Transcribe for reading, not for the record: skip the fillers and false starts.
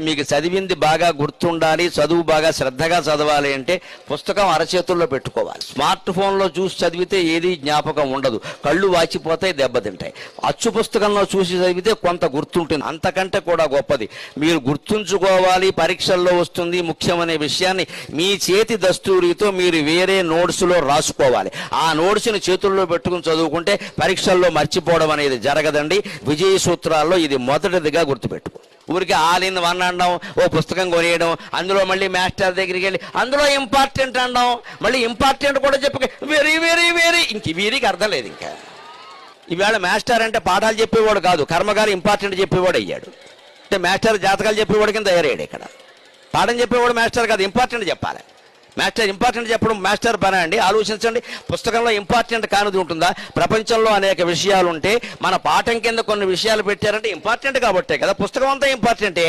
మీకు చదివింది బాగా గుర్తుండాలి, చదువు బాగా శ్రద్ధగా చదవాలి అంటే పుస్తకం అరచేతుల్లో పెట్టుకోవాలి. స్మార్ట్ ఫోన్లో చూసి చదివితే ఏది జ్ఞాపకం ఉండదు, కళ్ళు వాచిపోతాయి, దెబ్బతింటాయి. అచ్చు పుస్తకంలో చూసి చదివితే కొంత గుర్తుంటుంది. అంతకంటే కూడా గొప్పది మీరు గుర్తుంచుకోవాలి, పరీక్షల్లో వస్తుంది ముఖ్యమనే విషయాన్ని మీ చేతి దస్తూరితో మీరు వేరే నోట్స్లో రాసుకోవాలి. ఆ నోట్స్ని చేతుల్లో పెట్టుకుని చదువుకుంటే పరీక్షల్లో మర్చిపోవడం అనేది జరగదండి. విజయ సూత్రాల్లో ఇది మొదటిదిగా గుర్తుపెట్టుకో. ఊరికి ఆల్ ఇన్ వన్ అనడం, ఓ పుస్తకం కొనియడం, అందులో మళ్ళీ మాస్టర్ దగ్గరికి వెళ్ళి అందులో ఇంపార్టెంట్ అనడం, మళ్ళీ ఇంపార్టెంట్ కూడా చెప్పి వెరీ వెరీ వెరీ ఇంక వీరికి అర్థం లేదు. ఇంకా ఈవేళ మాస్టర్ అంటే పాఠాలు చెప్పేవాడు కాదు, కర్మగారు ఇంపార్టెంట్ చెప్పేవాడు అయ్యాడు. అంటే మాస్టర్ జాతకాలు చెప్పేవాడు కింద తయారయ్యాడు. ఇక్కడ పాఠం చెప్పేవాడు మాస్టర్ కాదు, ఇంపార్టెంట్ చెప్పాలి. మాస్టర్ ఇంపార్టెంట్ చెప్పడం మాస్టర్ పని అండి. ఆలోచించండి, పుస్తకంలో ఇంపార్టెంట్ కానిది ఉంటుందా? ప్రపంచంలో అనేక విషయాలు ఉంటే మన పాఠం కింద కొన్ని విషయాలు పెట్టారంటే ఇంపార్టెంట్ కాబట్టే కదా. పుస్తకం అంతా ఇంపార్టెంటే.